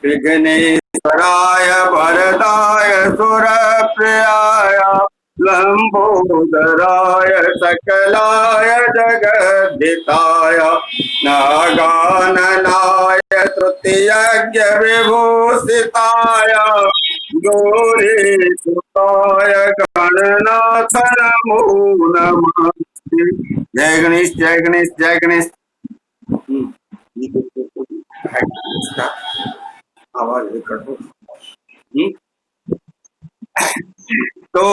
विघ्नेश्वराय वरदाय सुरप्रियाय लंबोदराय सकलाय जगद्धिताय नागाननाय तृतीयज्ञ विभूषिताय गौरीसुताय गणनाथ नमो नमः। जय गणेश जय गणेश जय गणेश। आवाज कटो। तो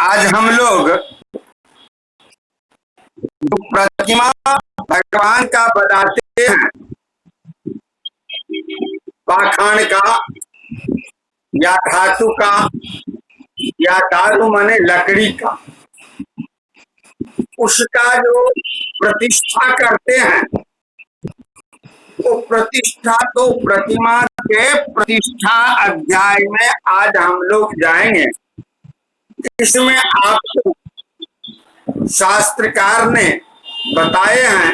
आज हम लोग प्रतिमा भगवान का बनाते हैं, पाखंड का या धातु का या दारू माने लकड़ी का, उसका जो प्रतिष्ठा करते हैं वो प्रतिष्ठा, तो प्रतिमा के प्रतिष्ठा अध्याय में आज हम लोग जाएंगे। इसमें आपको शास्त्रकार ने बताए हैं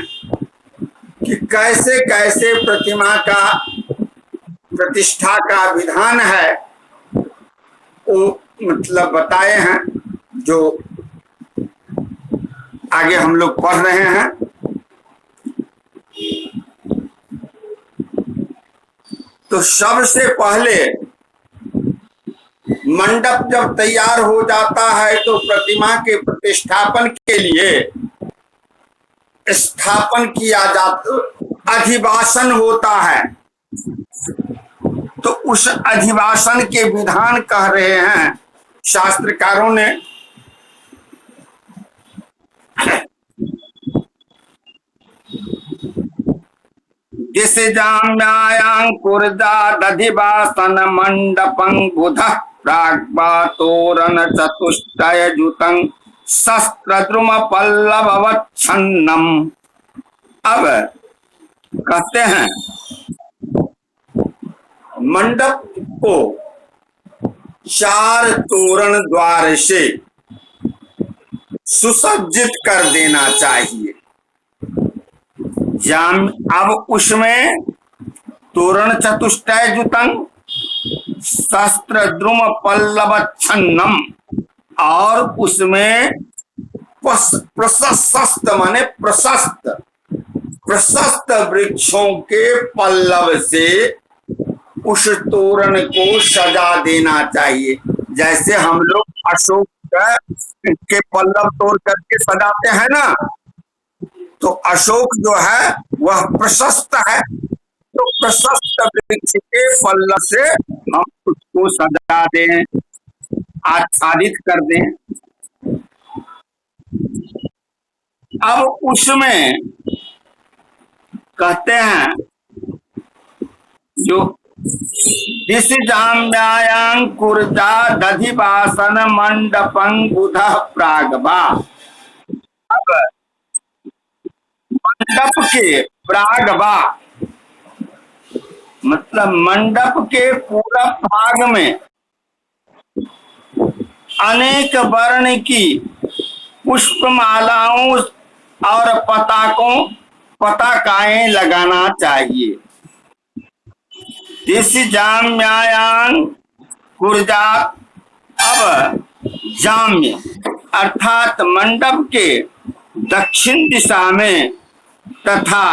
कि कैसे कैसे प्रतिमा का प्रतिष्ठा का विधान है, वो मतलब बताए हैं, जो आगे हम लोग पढ़ रहे हैं। तो सबसे पहले मंडप जब तैयार हो जाता है तो प्रतिमा के प्रतिष्ठापन के लिए स्थापन किया जाता, अधिवासन होता है। तो उस अधिवासन के विधान कह रहे हैं शास्त्रकारों ने। जिस जाम्यायांकुर्जा दधिवासन मंडपं बुधः प्राग्वा तोरण चतुष्टय जुतं शस्त्रद्रुम पल्लववच्छन्नम। अब कहते हैं मंडप को 4 तोरण द्वार से सुसज्जित कर देना चाहिए। अब उसमें तोरण चतुष्टय जुतं शस्त्रद्रुम पल्लवच्छन्नम, और उसमें प्रशस्त माने प्रशस्त प्रशस्त वृक्षों के पल्लव से उस तोरण को सजा देना चाहिए। जैसे हम लोग अशोक के पल्लव तोड़ करके सजाते हैं ना, तो अशोक जो है वह प्रशस्त है, तो प्रशस्त वृक्ष के पल्लव से हम उसको सजा दें, आच्छादित कर दें। अब उसमें कहते हैं जो दिस जाम्यायांकुर्जा दधिवासन मंडपं बुधः प्राग्वा। अब मंडप के प्राग्वा मतलब मंडप के पूरा भाग में अनेक वर्ण की पुष्पमालाओं और पताकाएं लगाना चाहिए। दिस जाम्यायांकुर्जा। अब जाम्य अर्थात मंडप के दक्षिण दिशा में तथा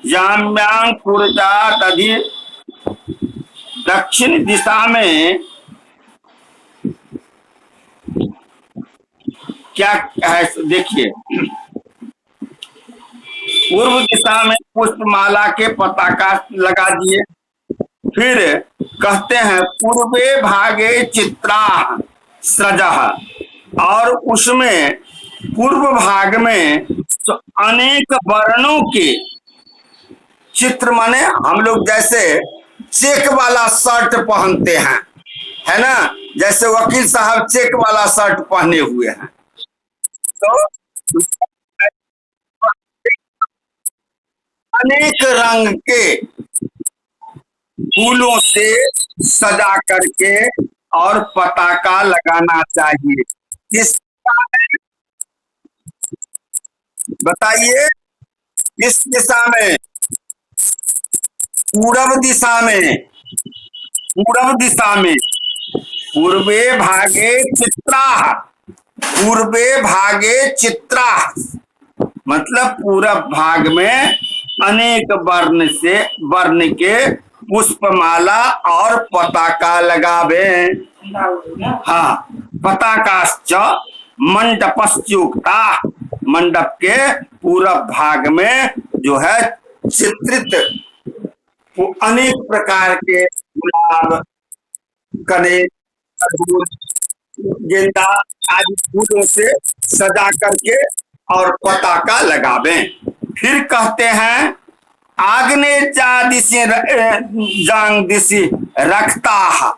जाम्यांकुर्जा तभी दक्षिण दिशा में क्या है देखिए, पूर्व दिशा में पुष्पमाला के पताका लगा दिए। फिर कहते हैं पूर्वे भागे चित्रा सजह, और उसमें पूर्व भाग में तो अनेक वर्णों के चित्र, माने हम लोग जैसे चेक वाला शर्ट पहनते हैं, है ना, जैसे वकील साहब चेक वाला शर्ट पहने हुए हैं, तो अनेक रंग के फूलों से सजा करके और पताका लगाना चाहिए। इस बताइए किस दिशा में? पूरब दिशा में। पूरब दिशा में। पूर्वे भागे चित्रा। पूर्वे भागे चित्रा मतलब पूरब भाग में अनेक वर्ण के पुष्पमाला और पताका लगावे। हाँ, पताकाश्च मंडपस्युक्ता, मंडप के पूरब भाग में जो है चित्रित अनेक प्रकार के गुलाब, कनेर, अरहुल, गेंदा आदि फूलों से सजा करके और पताका लगावे। फिर कहते हैं आग्ने जांग दिशि रखता,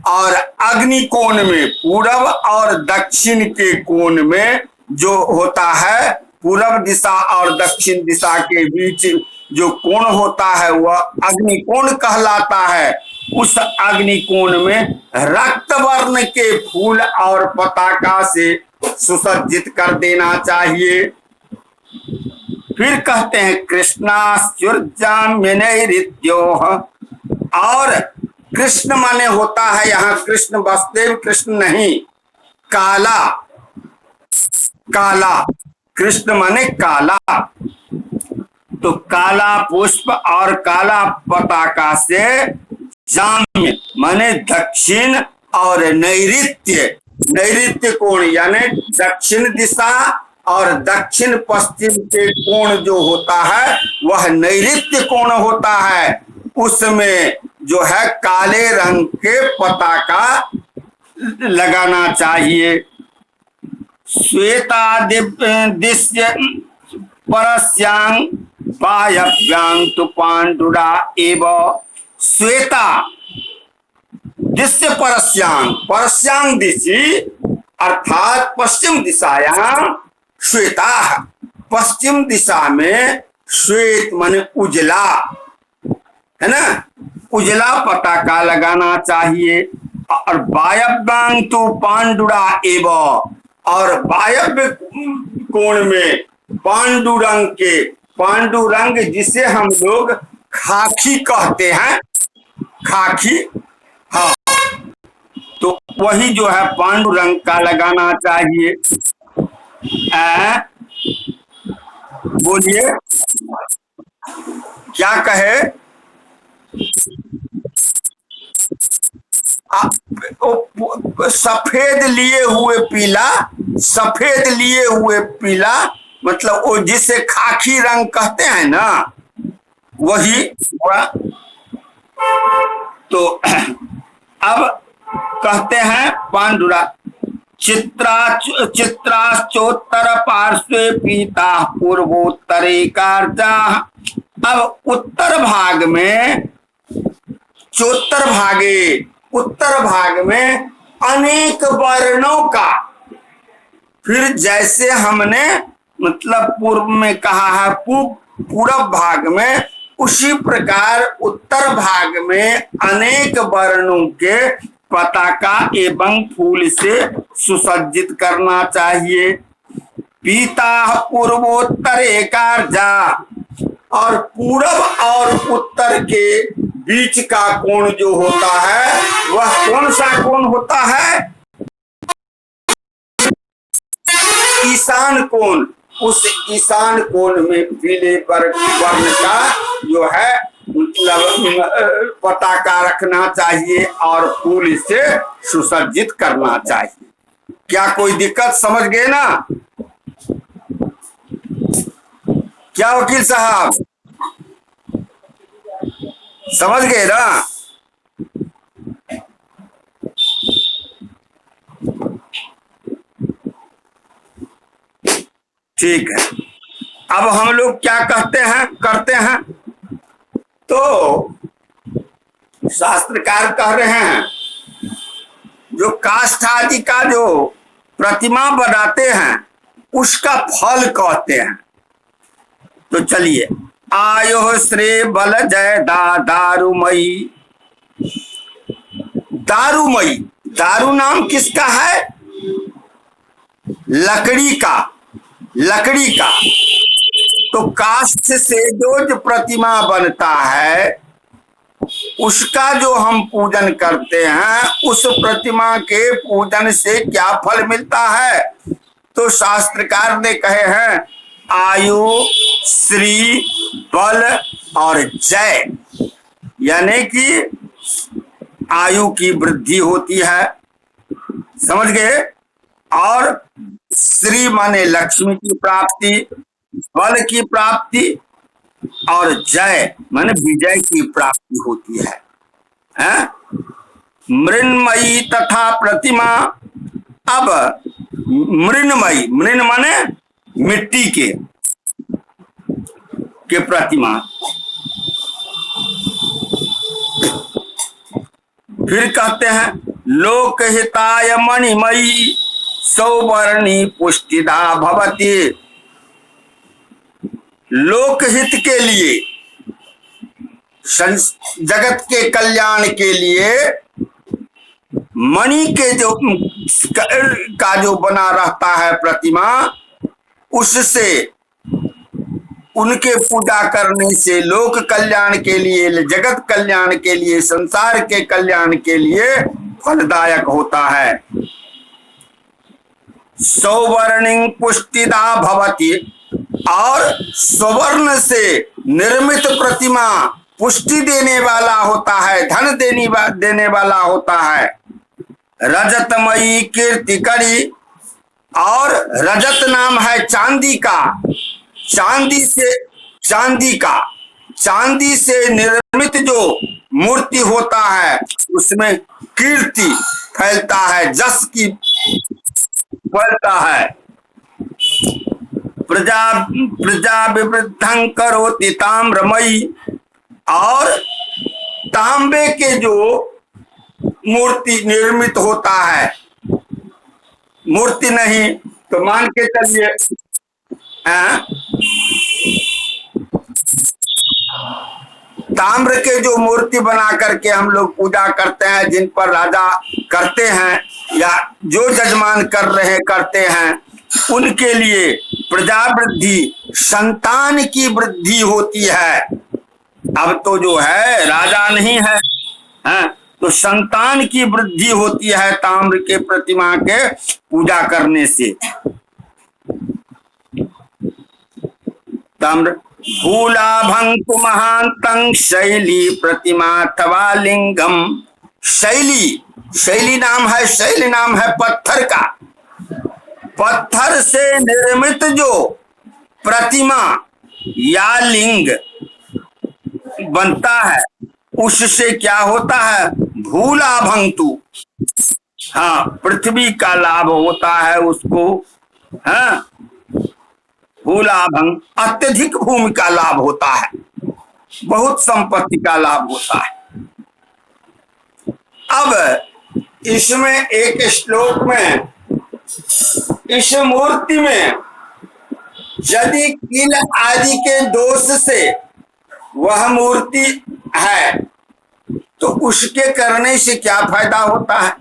और अग्नि कोण में पूरब और दक्षिण के कोण में जो होता है, पूरब दिशा और दक्षिण दिशा के बीच जो कोण होता है वह अग्निकोण कहलाता है। उस अग्निकोण में रक्त वर्ण के फूल और पताका से सुसज्जित कर देना चाहिए। फिर कहते हैं कृष्णास्युर्जाम्यनैरित्योः, और कृष्ण माने होता है यहाँ कृष्ण वासुदेव कृष्ण नहीं, काला। काला कृष्ण माने काला, तो काला पुष्प और काला पताका से जाम्य माने दक्षिण और नैऋत्य, नैऋत्य कोण यानी दक्षिण दिशा और दक्षिण पश्चिम के कोण जो होता है वह नैऋत्य कोण होता है। उसमें जो है काले रंग के पताका लगाना चाहिए। श्वेता दिश्य परस्यांग वायव्यांग तु पांडुरा एव। श्वेता दिश्य परस्यांग, परस्यांग दिशि अर्थात पश्चिम दिशायां श्वेता, पश्चिम दिशा में श्वेत माने उजला, है ना, उजला पताका लगाना चाहिए। और वायव्यांग तो पांडुरा एव, और वायव्य कोण में पांडुरंग के, पांडुरंग जिसे हम लोग खाकी कहते हैं, खाकी, हाँ, तो वही जो है पांडुरंग का लगाना चाहिए। बोलिए क्या कहे? सफेद लिए हुए पीला, सफेद लिए हुए पीला मतलब वो जिसे खाकी रंग कहते हैं ना, वही हुआ। तो अब कहते हैं पांडुरा चित्राश्चोत्तर पार्श्वे पीता पूर्वोत्तरे कार्जा। अब उत्तर भाग में, चोत्तर भागे, उत्तर भाग में अनेक वर्णों का, फिर जैसे हमने मतलब पूर्व में कहा है पूरब भाग में, उसी प्रकार उत्तर भाग में अनेक वर्णों के पताका एवं फूल से सुसज्जित करना चाहिए। पीता पूर्वोत्तर कार्जा, और पूरब और उत्तर के बीच का कोण जो होता है वह कौन सा कोण होता है? ईशान कोण। उस ईशान कोण में पीले वर्ण का जो है मतलब पताका रखना चाहिए और फूल से सुसज्जित करना चाहिए। क्या कोई दिक्कत समझ गए ना? क्या वकील साहब समझ गए ना? ठीक है। अब हम लोग क्या कहते हैं, करते हैं, तो शास्त्रकार कह रहे हैं जो काष्ठ आदि का जो प्रतिमा बनाते हैं उसका फल कहते हैं। तो चलिए, आयो श्री बल जय दारुमयी। दारुमयी, दारू नाम किसका है? लकड़ी का, लकड़ी का। तो काष्ठ से जो प्रतिमा बनता है उसका जो हम पूजन करते हैं, उस प्रतिमा के पूजन से क्या फल मिलता है? तो शास्त्रकार ने कहे हैं आयु, श्री, बल और जय, यानी कि आयु की वृद्धि होती है, समझ गए? और श्री माने लक्ष्मी की प्राप्ति, बल की प्राप्ति और जय माने विजय की प्राप्ति होती है, हैं? मृन्मयी तथा प्रतिमा। अब मृन्मयी, मृन माने मिट्टी के प्रतिमा। फिर कहते हैं लोकहिताय मणिमयी सौवर्णी पुष्टिदा भवती। लोकहित के लिए, जगत के कल्याण के लिए मणि के जो बना रहता है प्रतिमा, उससे उनके पूजा करने से लोक कल्याण के लिए, जगत कल्याण के लिए, संसार के कल्याण के लिए फलदायक होता है। सौवर्णिं पुष्टिदा भवति, और स्वर्ण से निर्मित प्रतिमा पुष्टि देने वाला होता है, धन देने वाला होता है। रजतमयी कीर्ति करी, और रजत नाम है चांदी का, चांदी से निर्मित जो मूर्ति होता है उसमें कीर्ति फैलता है, जस की फैलता है। प्रजा विवृद्धं करोति ताम्रमयी, और तांबे के जो मूर्ति निर्मित होता है, मूर्ति नहीं तो मान के चलिए ताम्र के जो मूर्ति बना करके हम लोग पूजा करते हैं, जिन पर राजा करते हैं या जो जजमान कर रहे करते हैं, उनके लिए प्रजा वृद्धि, संतान की वृद्धि होती है। अब तो जो है राजा नहीं है, तो संतान की वृद्धि होती है ताम्र के प्रतिमा के पूजा करने से। ताम्र भूलाभं महांतं शैली प्रतिमा अथवा लिंगम। शैली नाम है, शैल नाम है पत्थर का। पत्थर से निर्मित जो प्रतिमा या लिंग बनता है, उससे क्या होता है? भूलाभंतु, हाँ, पृथ्वी का लाभ होता है उसको। हाँ, भूलाभं, अत्यधिक भूमि का लाभ होता है, बहुत संपत्ति का लाभ होता है। अब इसमें एक श्लोक में, इस मूर्ति में यदि किल आदि के दोष से वह मूर्ति है तो उसके करने से क्या फायदा होता है?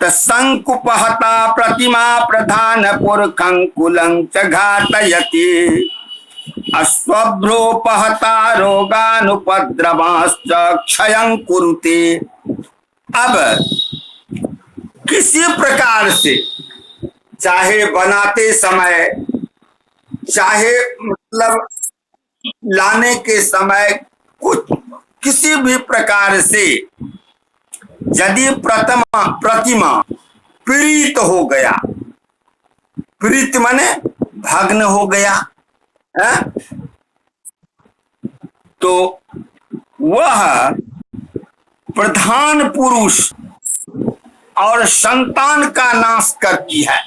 शंकुपहता प्रतिमा प्रधान पुरखं कुलं च घातयति, अश्वभ्रोपहता रोगानुपद्रवाश्च क्षयं कुरुते। अब किसी प्रकार से, चाहे बनाते समय, चाहे मतलब लाने के समय, कुछ किसी भी प्रकार से यदि प्रतिमा पीड़ित हो गया, पीड़ित माने भग्न हो गया है, तो वह प्रधान पुरुष और संतान का नाश करती है।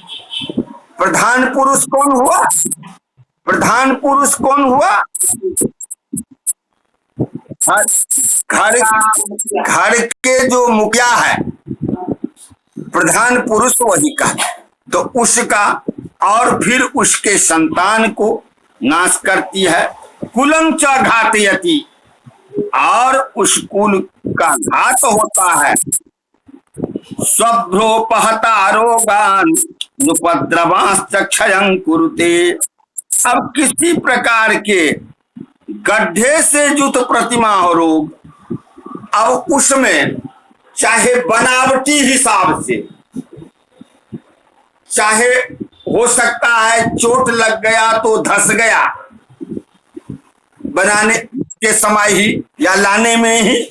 प्रधान पुरुष कौन हुआ? प्रधान पुरुष कौन हुआ? घर के जो मुखिया है, प्रधान पुरुष वही का, तो उसका और फिर उसके संतान को नाश करती है। कुलं च घातयति, और उस कुल का घात होता है। स्वभ्रोपहता रोगान नुपद्रवाश्च क्षयं कुरुते। अब किसी प्रकार के गड्ढे से युक्त प्रतिमा हो रोग, अब उसमें चाहे बनावटी हिसाब से, चाहे हो सकता है चोट लग गया तो धस गया बनाने के समय ही या लाने में ही,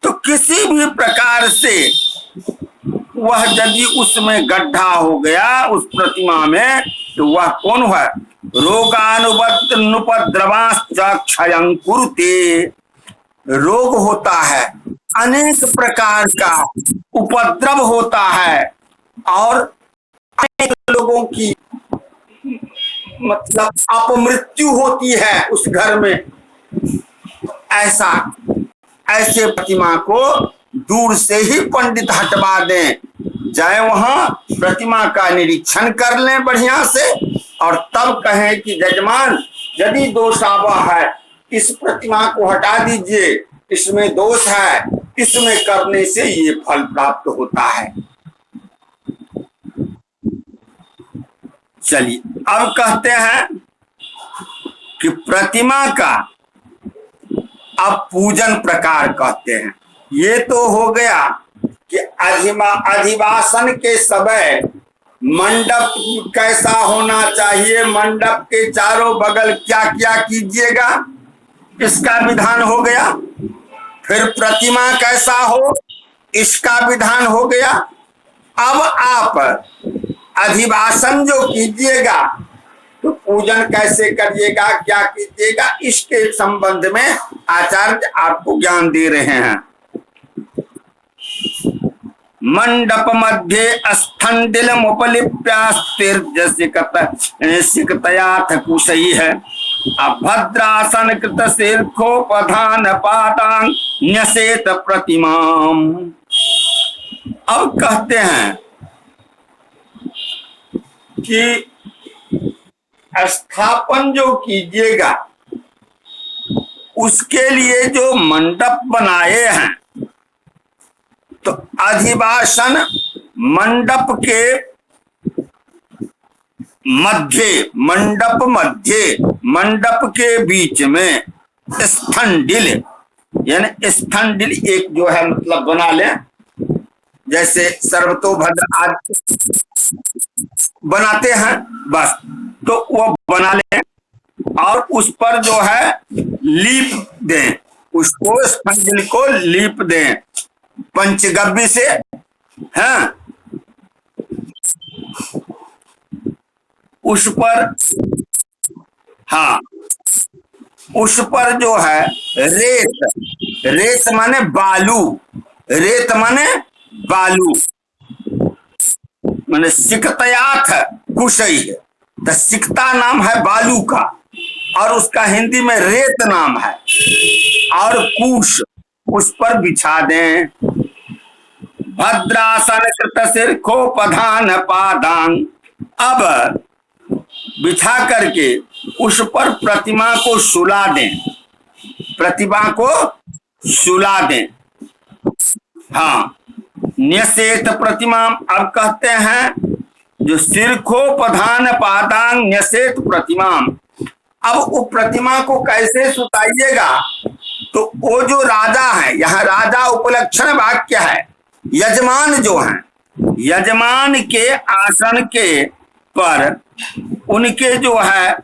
तो किसी भी प्रकार से वह यदि उसमें गड्ढा हो गया उस प्रतिमा में, तो वह कौन है? रोगानुपद्रवांश्च क्षयं कुरुते, रोग होता है, अनेक प्रकार का उपद्रव होता है और अनेक लोगों की मतलब अपमृत्यु होती है उस घर में। ऐसा ऐसे प्रतिमा को दूर से ही पंडित हटवा दें, जाए वहां प्रतिमा का निरीक्षण कर लें बढ़िया से और तब कहें कि जजमान यदि दोष आवा है इस प्रतिमा को हटा दीजिए, इसमें दोष है, इसमें करने से ये फल प्राप्त होता है। चलिए अब कहते हैं कि प्रतिमा का अब पूजन प्रकार कहते हैं। ये तो हो गया कि अधिवासन के समय मंडप कैसा होना चाहिए, मंडप के चारों बगल क्या क्या कीजिएगा, इसका विधान हो गया। फिर प्रतिमा कैसा हो, इसका विधान हो गया। अब आप अधिवासन जो कीजिएगा तो पूजन कैसे करिएगा, क्या कीजिएगा, इसके संबंध में आचार्य आपको ज्ञान दे रहे हैं। मंडप मध्य स्थंडिलमुपलिप्यास्तिर्जसिकतयाथ कुशई है, अभद्रासन कृत शीर्षोपधान पादां न्यसेत प्रतिमाम। अब कहते हैं कि स्थापन जो कीजिएगा उसके लिए जो मंडप बनाए हैं, तो अधिवासन मंडप के मध्य, मंडप के बीच में स्थंडिल, यानी स्थंडिल एक जो है मतलब बना लें, जैसे सर्वतोभद्र आदि बनाते हैं बस, तो वो बना लें और उस पर जो है लीप दें, उसको स्पंजिल को लीप दें पंचगव्य से, हैं, उस पर, हाँ, उस पर जो है रेत माने बालू, रेत माने बालू, माने सिकतयाथ कुशई है, तो सिकता नाम है बालू का और उसका हिंदी में रेत नाम है, और कुश उस पर बिछा दें। भद्रासन कृत शीर्षोपधान पादां, अब बिछा करके उस पर प्रतिमा को सुला दें, प्रतिमा को सुला दें। हाँ, न्यसेत प्रतिमा। अब कहते हैं जो शीर्षोपधान पादां न्यसेत प्रतिमा, अब वो प्रतिमा को कैसे सुताइएगा, तो वो जो राजा है, यहाँ राजा उपलक्षण वाक्य है, यजमान जो है, यजमान के आसन के पर उनके जो है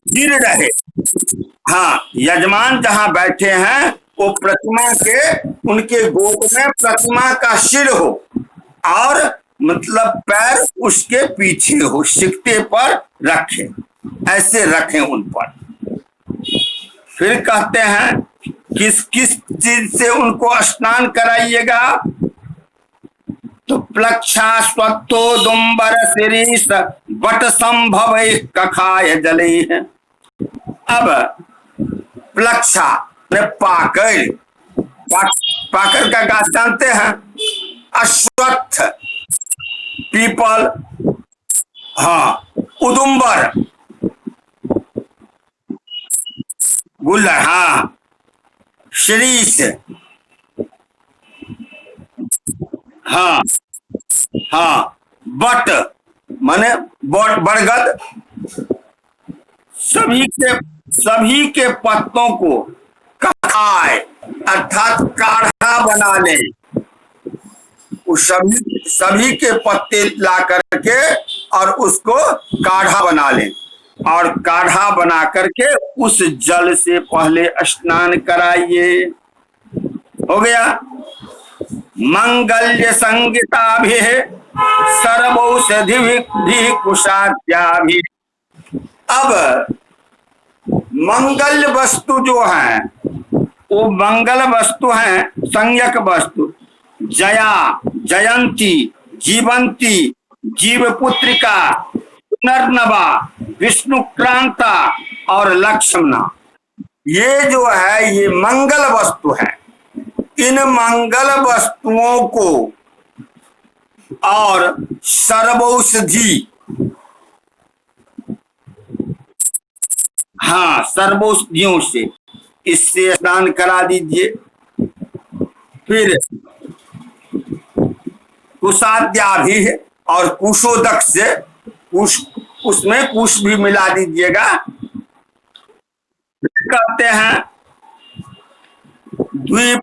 सिर रहे, हाँ, यजमान जहां बैठे हैं वो प्रतिमा के, उनके गोद में प्रतिमा का सिर हो और मतलब पैर उसके पीछे हो, सिकते पर रखे, ऐसे रखें उन पर। फिर कहते हैं किस किस चीज से उनको स्नान कराइएगा, तो प्लक्षा स्वत्तो दुम्बर शिरीष बट संभव कखाय जले है। अब प्लक्षा पाकर, पाकर का गाछ जानते हैं, अश्वत्थ पीपल, हाँ, उदुम्बर गुल्लर, हाँ, शीरीष, हाँ, हाँ, बट माने बरगद, सभी के पत्तों को कसाए अर्थात काढ़ा बना ले। उस सभी के पत्ते ला करके और उसको काढ़ा बना ले, और काढ़ा बना करके उस जल से पहले स्नान कराइए। हो गया। मंगल्य संगीता भी सर्वौषधि भी कुशाद्या भी। अब मंगल वस्तु जो है वो मंगल वस्तु है, संज्ञक वस्तु। जया, जयंती, जीवंती, जीवपुत्रिका, पुनर्नवा, विष्णुक्रांता और लक्ष्मणा, ये जो है ये मंगल वस्तु है। इन मंगल वस्तुओं को और सर्वौषधि, हाँ सर्वौषधियों से इससे स्नान करा दीजिए। फिर कुशाद्या भी है, और कुशोदक से उसमें कुश भी मिला दीजिएगा। कहते हैं द्वीप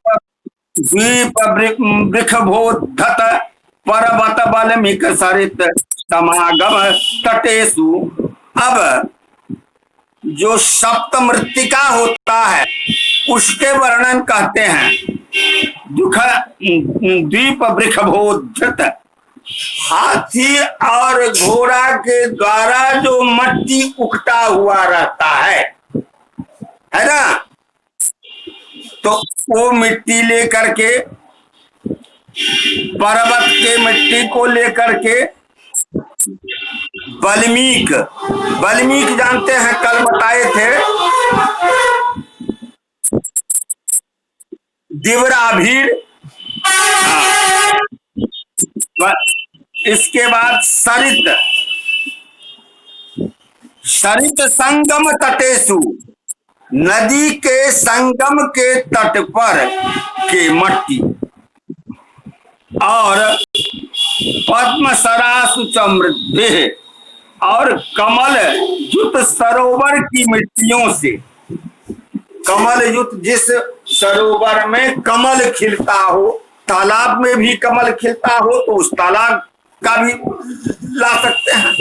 वृषभोद्धत पर्वत बल्मिक सरित समागम तटेषु। अब जो सप्त मृत्तिका होता है उसके वर्णन कहते हैं। द्वीप वृषभोद्धत, हाथी और घोड़ा के द्वारा जो मट्टी उकटा हुआ रहता है ना, तो वो मिट्टी लेकर के, पर्वत के मिट्टी को लेकर के बल्मीक जानते हैं, कल बताए थे। दिवराभीड़, इसके बाद सरित संगम तटेषु, नदी के संगम के तट पर के मट्टी, और पद्मसरासु समृद्धि, और कमल युत सरोवर की मिट्टियों से। कमल युत, जिस सरोवर में कमल खिलता हो, तालाब में भी कमल खिलता हो तो उस तालाब का भी ला सकते हैं।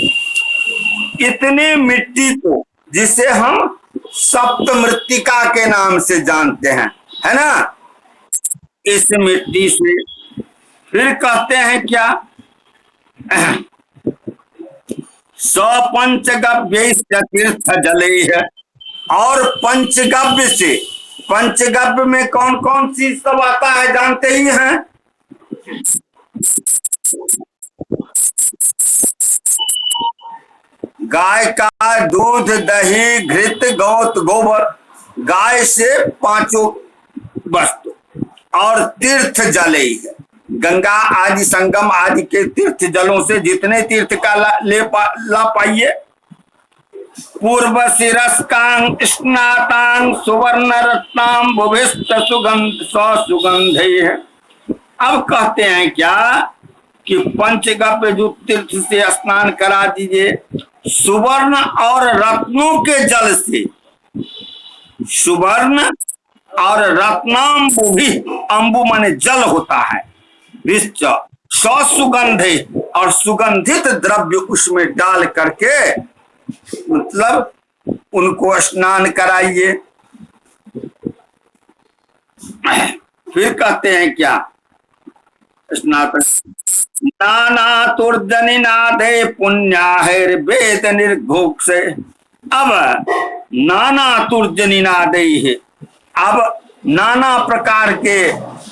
इतने मिट्टी को, जिसे हम सप्त मृत्तिका के नाम से जानते हैं, है ना, इस मिट्टी से फिर कहते हैं क्या, पंचगव्य तीर्थ जले है। और पंचगव्य से, पंचगव्य में कौन कौन सी सब आता है जानते ही हैं। गाय का दूध, दही, घृत, गौत, गोबर, गाय से पांचों वस्तु, और तीर्थ जल ही है। गंगा आदि, संगम आदि के तीर्थ जलों से जितने तीर्थ का ला पाइए। पूर्व शिरस्कांग स्नातांग सुवर्ण रत्नाम भुभिष्ट सुगंध सुगंध है। अब कहते हैं क्या कि पंचगव्य जो तीर्थ से स्नान करा दीजिए, सुवर्ण और रत्नों के जल से। सुवर्ण और रत्नाम्बु भी, अंबु माने जल होता है, विश्च सुगंध, और सुगंधित द्रव्य उसमें डाल करके मतलब उनको स्नान कराइए। फिर कहते हैं क्या, स्नातक नाना तुर्जनि नादे पुण्याहैर्वेद निर्घोष। अब नाना तुर्जनि नादे है, अब नाना प्रकार के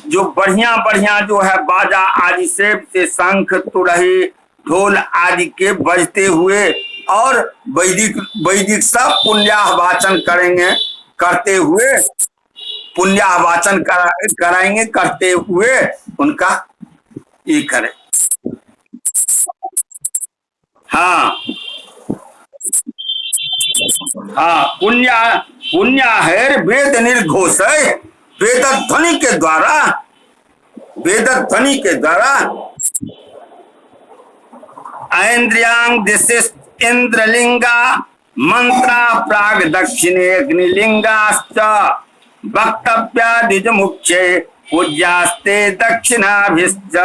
जो बढ़िया बढ़िया जो है बाजा आदि से शंख, तुरही, ढोल आदि के बजते हुए, और वैदिक सब पुण्याहवाचन करेंगे, करते हुए पुण्याहवाचन कराएंगे, करते हुए उनका ये करें। हाँ हाँ, पुण्याहैर वेद निर्घोष, वेद ध्वनि के द्वारा ऐन्द्रियांग दिशिस इंद्रलिंगा मंत्रा प्राग दक्षिणे अग्निलिंगाश्च वक्तव्या द्विज मुख्य पूज्यास्ते दक्षिणाभिश्च।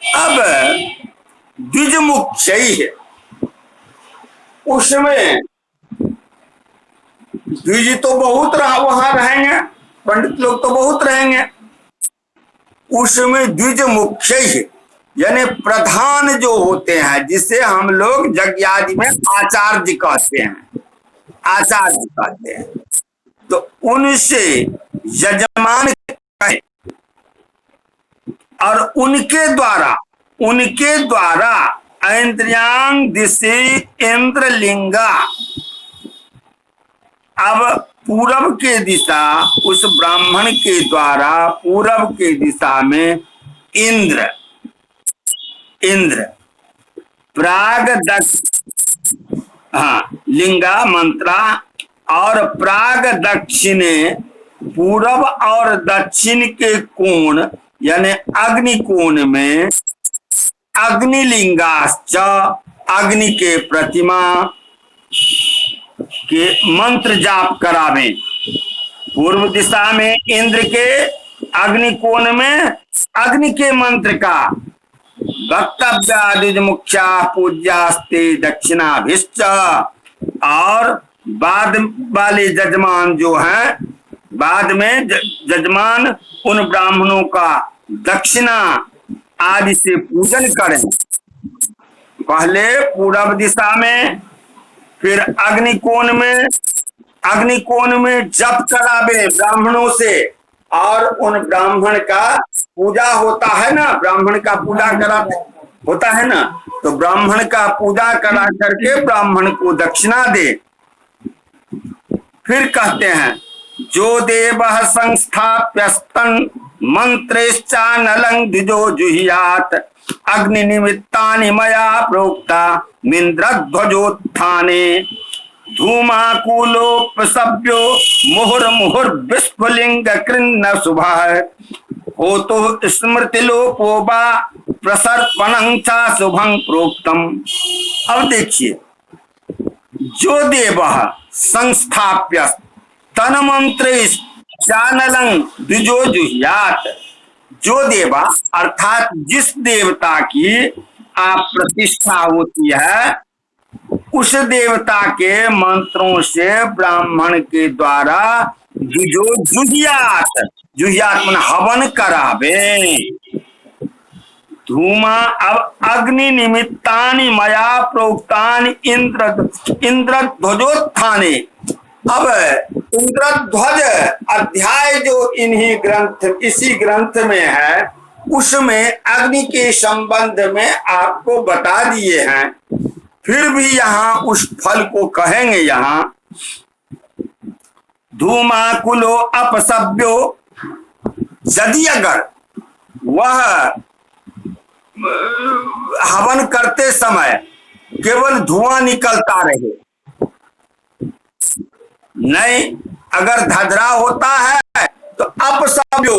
अब द्विज मुख्य है, उसमें द्विज तो बहुत वहां रहेंगे, पंडित लोग तो बहुत रहेंगे, उसमें द्विज मुख्य है यानी प्रधान जो होते हैं, जिसे हम लोग यज्ञादि में आचार्य कहते हैं, आचार्य कहते हैं, तो उनसे यजमान कहे और उनके द्वारा ऐन्द्रियांग दिशि इंद्रलिंगा। अब पूरब के दिशा, उस ब्राह्मण के द्वारा पूरब के दिशा में इंद्र प्राग लिंगा मंत्रा और प्राग दक्षिणे पूरब और दक्षिण के कोण यानी अग्नि कोण में अग्निलिंगाश्च अग्नि के प्रतिमा के मंत्र जाप करावें। पूर्व दिशा में इंद्र के, अग्नि कोण में अग्नि के मंत्र का वक्तव्यादिज मुख्या पूज्यास्ते दक्षिणाभिश्च। और बाद वाले जजमान जो हैं, बाद में जजमान उन ब्राह्मणों का दक्षिणा आदि से पूजन करें। पहले पूरब दिशा में, फिर अग्निकोण में जप करावे ब्राह्मणों से, और उन ब्राह्मण का पूजा होता है ना, ब्राह्मण का पूजा करा होता है ना, तो ब्राह्मण का पूजा करा करके ब्राह्मण को दक्षिणा दे। फिर कहते हैं जो देव संस्थाप्यस्तन मंत्रेश्चानलं द्विजो जुह्यात अग्नि निमित्तानि मया प्रोक्ता मिन्द्रध्वजोत्थाने धूमाकुलोपसभ्यो मुहुर्मुहुर्विस्फुलिंग कृन्न शुभः होतो स्मृतिलोपो वा प्रसर्पणं च शुभं प्रोक्तम। अब देखिए, जो देव संस्थाप्य तन्मंत्र चानलं द्विजो जुह्यात, जो देवा अर्थात जिस देवता की आप प्रतिष्ठा होती है, उस देवता के मंत्रों से ब्राह्मण के द्वारा द्विजो जुह्यात, जुह्यात मन हवन करावे। धूमा अब अग्नि निमित्तानि मया प्रोक्तानि इंद्रध्वजोत्थाने। अब इंद्रध्वज अध्याय जो इन्हीं ग्रंथ, इसी ग्रंथ में है, उसमें अग्नि के संबंध में आपको बता दिए हैं। फिर भी यहाँ उस फल को कहेंगे। यहाँ धूमाकुलो अपसभ्यो, यदि अगर वह हवन करते समय केवल धुआं निकलता रहे, नहीं अगर धधरा होता है तो अपसभ्यो,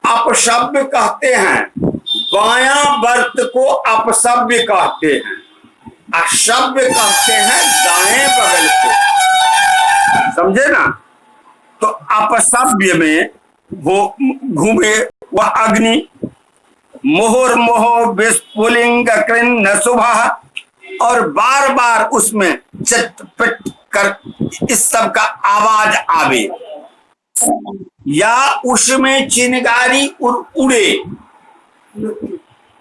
अपसभ्य कहते हैं, बायां वर्त को अपसभ्य कहते हैं, असभ्य कहते हैं दाएं बगल को, समझे ना। तो अपसभ्य में वो घूमे वह अग्नि, मुहुर्मुहु विस्फुलिंग कृन्न शुभः, और बार बार उसमें चटपट कर इस सब का आवाज आवे, या उसमें चिनगारी उड़े,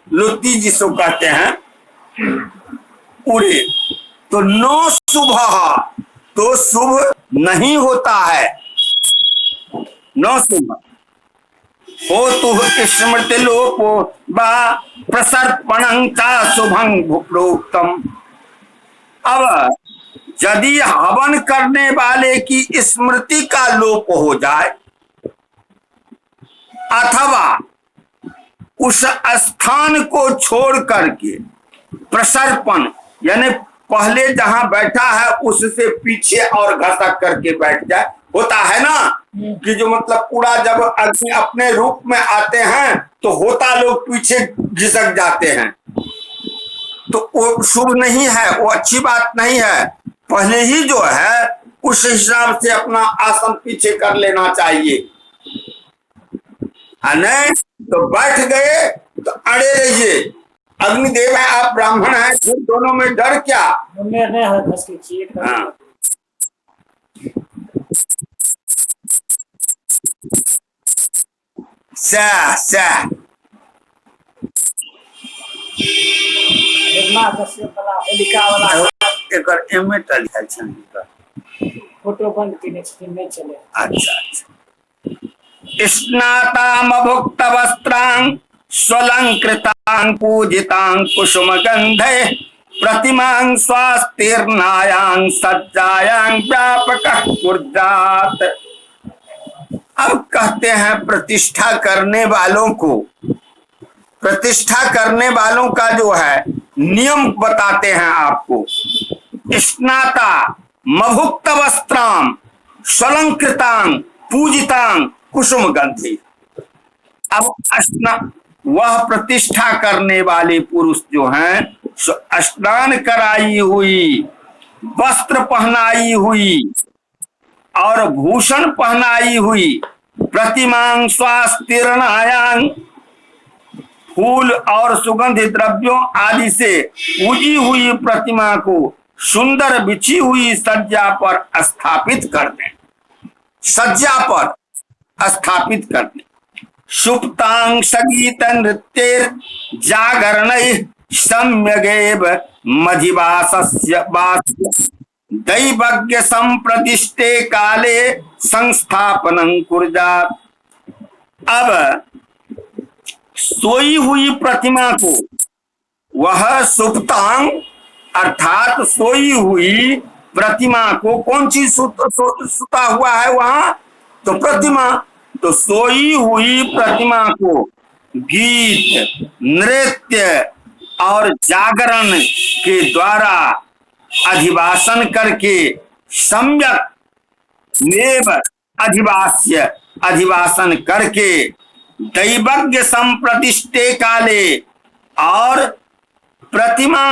लुत्ती जिसको कहते हैं, उड़े, तो नो शुभ, तो शुभ नहीं होता है, नो शुभ हो तो स्मृति लोपो बा प्रसर्पणं च शुभं प्रोक्तम। अब यदि हवन करने वाले की स्मृति का लोप हो जाए, अथवा उस स्थान को छोड़ करके प्रसर्पण यानी पहले जहां बैठा है उससे पीछे और घसक करके बैठ जाए, होता है ना कि जो मतलब पूरा जब अग्नि अपने रूप में आते हैं तो होता लोग पीछे घिसक जाते हैं, तो वो शुभ नहीं है, वो अच्छी बात नहीं है। पहले ही जो है उस हिसाब से अपना आसन पीछे कर लेना चाहिए, नहीं तो बैठ गए तो अड़े रहिए। अग्निदेव है, आप ब्राह्मण हैं, फिर दोनों में डर क्या? हाँ। फोटो बंद नहीं चले। अच्छा स्नातामभुक्त वस्त्रां स्वलंकृतां पूजितां कुसुम गंधे प्रतिमां स्वास्तीर्णायां सज्जायां व्यापकः कुर्यात्। अब कहते हैं प्रतिष्ठा करने वालों को, प्रतिष्ठा करने वालों का जो है नियम बताते हैं आपको। स्नाता मभुक्त वस्त्रां स्वलंकृतां पूजितां कुसुम गंधी। अब वह प्रतिष्ठा करने वाले पुरुष जो हैं स्नान कराई हुई, वस्त्र पहनाई हुई और भूषण पहनाई हुई, प्रतिमां स्वास्तीर्णायां फूल और सुगंधित द्रव्यों आदि से पूजी हुई प्रतिमा को सुंदर बिछी हुई सज्जा पर स्थापित कर दें, सज्जा पर स्थापित कर दें। सुप्तांग संगीत नृत्य जागरण सम्यगेव मधिवासस्य दैवज्ञ संप्रतिष्ठे काले संस्थापनं कुर्यात्। अब सोई हुई प्रतिमा को वह सुप्तांग अर्थात सोई हुई प्रतिमा को, कौन चीज सुता हुआ है वहां? तो प्रतिमा। तो सोई हुई प्रतिमा को गीत नृत्य और जागरण के द्वारा अधिवासन करके सम्यक नेव अधिवास्य अधिवासन करके दैवज्ञ संप्रतिष्ठे काले, और प्रतिमा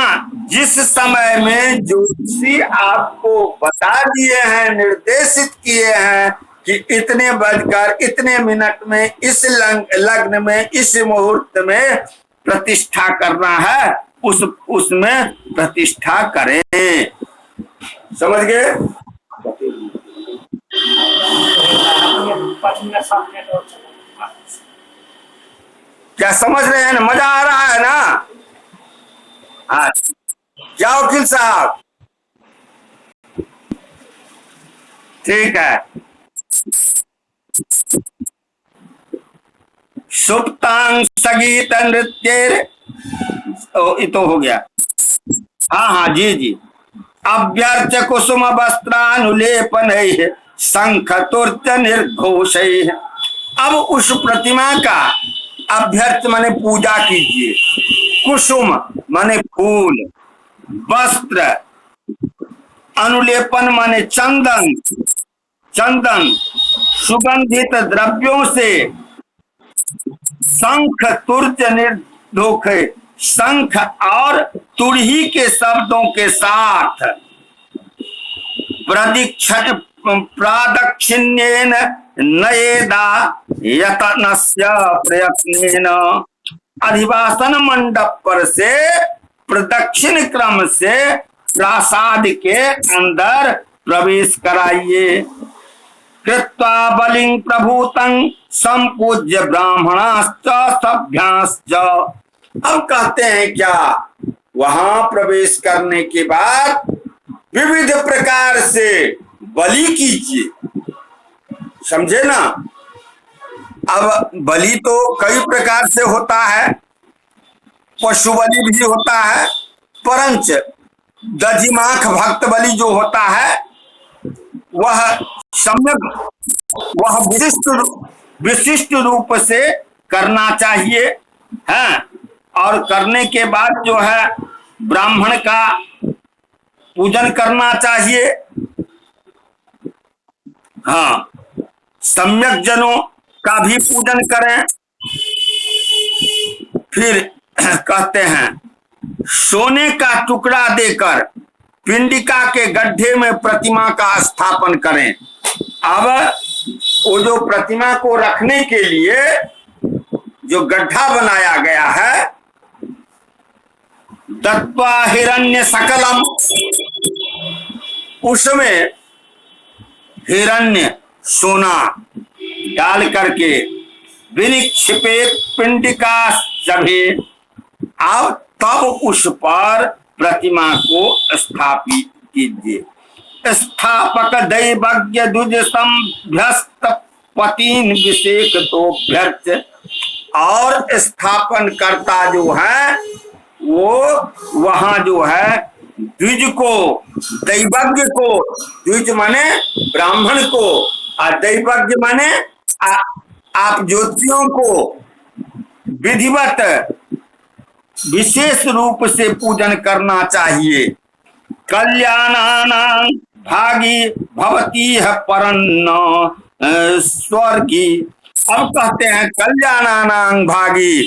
जिस समय में ज्योतिषी आपको बता दिए हैं, निर्देशित किए हैं कि इतने बजकर इतने मिनट में इस लग्न में इस मुहूर्त में प्रतिष्ठा करना है, उसमें प्रतिष्ठा करें। समझ गए? क्या समझ रहे हैं ना? मजा आ रहा है ना? हाँ, क्या वकील साहब? ठीक है। सुप्तांग संगीत नृत्य तो हो गया। हाँ हाँ जी जी। अभ्यर्च कुसुम वस्त्रानुलेपन शंख तुर्त निर्घोष। अब उस प्रतिमा का अभ्यर्च माने पूजा कीजिए, कुसुम माने फूल, वस्त्र, अनुलेपन माने चंदन, चंदन सुगंधित द्रव्यों से, शंख तुर्ज निर्धोख, शंख और तुरही के शब्दों के साथ प्रादक्षिण्येन नयेदा यतनस्य प्रयत्नेन। अधिवासन मंडप पर से प्रदक्षिण क्रम से प्रासाद के अंदर प्रवेश कराइए। कृत्वा बलिं प्रभूतं संपूज्य ब्राह्मणाश्च सभ्याश्च। अब कहते हैं क्या, वहां प्रवेश करने के बाद विविध प्रकार से बलि कीजिए। समझे ना? अब बलि तो कई प्रकार से होता है, पशु बलि भी होता है, परंच दधिमाख भक्त बलि जो होता है वह सम्यक, वह विशिष्ट रूप से करना चाहिए है। और करने के बाद जो है ब्राह्मण का पूजन करना चाहिए। हाँ, सम्यक जनों का भी पूजन करें। फिर कहते हैं सोने का टुकड़ा देकर पिंडिका के गड्ढे में प्रतिमा का स्थापन करें। अब वो जो प्रतिमा को रखने के लिए जो गड्ढा बनाया गया है, दत्वा हिरण्य सकलम, उसमें हिरण्य सोना डाल करके विनिक्षिपेत पिंडिका सभी, अब तब उस पर प्रतिमा को स्थापित कीजिए। स्थापक दैवज्ञ द्विज संभ्यस्त पतिन विषेक तो भ्यर्च, और स्थापन करता जो है वो वहां जो है द्विज को, दैवज्ञ को, द्विज माने ब्राह्मण को और दैवज्ञ माने आप ज्योतियों को विधिवत विशेष रूप से पूजन करना चाहिए। कल्याणानां भागी भवती है परन्न स्वर्गी। अब कहते हैं कल्याणानां भागी,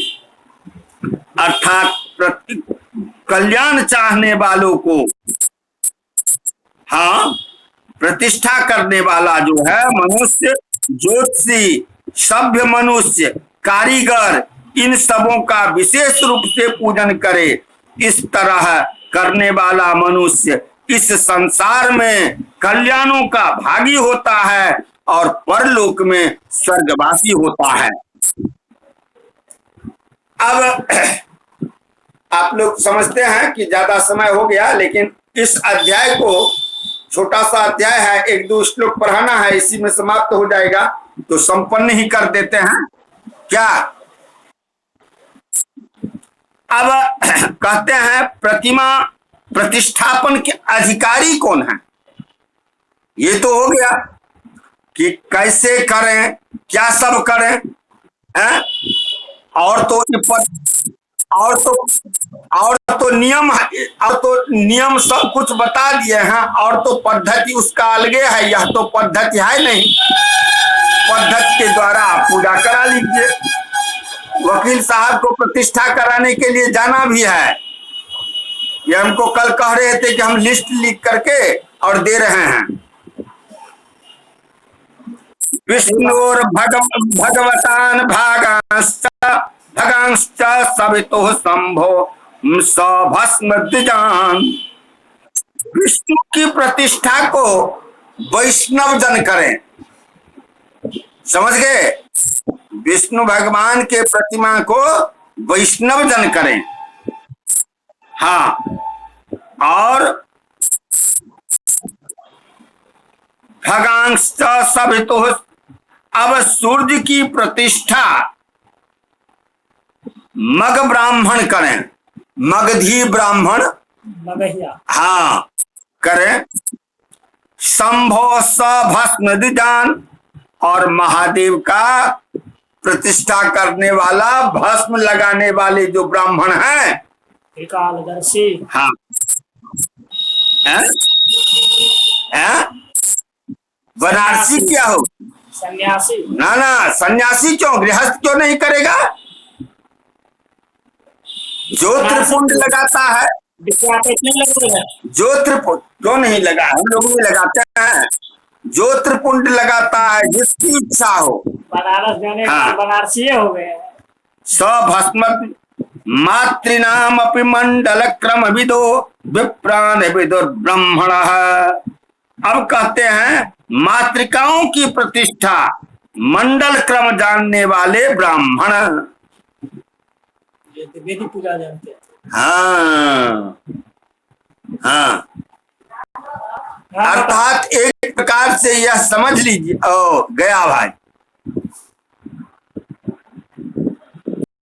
अर्थात कल्याण चाहने वालों को, हाँ, प्रतिष्ठा करने वाला जो है मनुष्य, ज्योतिषी, सभ्य मनुष्य, कारीगर, इन सबों का विशेष रूप से पूजन करे। इस तरह करने वाला मनुष्य इस संसार में कल्याणों का भागी होता है और परलोक में स्वर्गवासी होता है। अब आप लोग समझते हैं कि ज्यादा समय हो गया, लेकिन इस अध्याय को, छोटा सा अध्याय है, 1-2 श्लोक पढ़ाना है, इसी में समाप्त हो जाएगा, तो संपन्न ही कर देते हैं क्या। अब कहते हैं प्रतिमा प्रतिष्ठापन के अधिकारी कौन है। ये तो हो गया कि कैसे करें, क्या सब करें, हैं? और तो नियम सब कुछ बता दिए हैं, और तो पद्धति उसका अलगे है। यह तो पद्धति है नहीं, पद्धति के द्वारा आप पूजा करा लीजिए। वकील साहब को प्रतिष्ठा कराने के लिए जाना भी है। ये हमको कल कह रहे थे कि हम लिस्ट लिख करके और दे रहे हैं। विष्णुर भगवतान भगांश्च सवितुः शंभो सभस्म द्विजान। विष्णु की प्रतिष्ठा को वैष्णव जन करें, समझ गए। विष्णु भगवान के प्रतिमा को वैष्णव जन करें, हाँ। और भगांश्च सवितुः, अब सूर्य की प्रतिष्ठा मग ब्राह्मण करें, मगधी ब्राह्मण, हाँ, करें। शंभो सभस्म द्विजान, और महादेव का प्रतिष्ठा करने वाला, भस्म लगाने वाले जो ब्राह्मण हैं, एकादशी, हाँ, बनारसी क्या हो, सन्यासी, ना सन्यासी क्यों, गृहस्थ क्यों नहीं करेगा। जो त्रिपुंड लगाता है, जो त्रिपुंड क्यों नहीं लगा, हम लोग भी लगाते हैं। जो त्रिपुंड लगाता है, जिसकी इच्छा हो, बनारस जाने, हाँ, बनारसी हो गए। सभस्म मातृनाम अपि मंडल क्रम विदो विप्रान विदुर ब्राह्मण। अब कहते हैं मातृकाओं की प्रतिष्ठा मंडल क्रम जानने वाले ब्राह्मण, वेदी पूजा जानते हैं। हाँ हाँ, अर्थात एक प्रकार से यह समझ लीजिए। ओ गया भाई,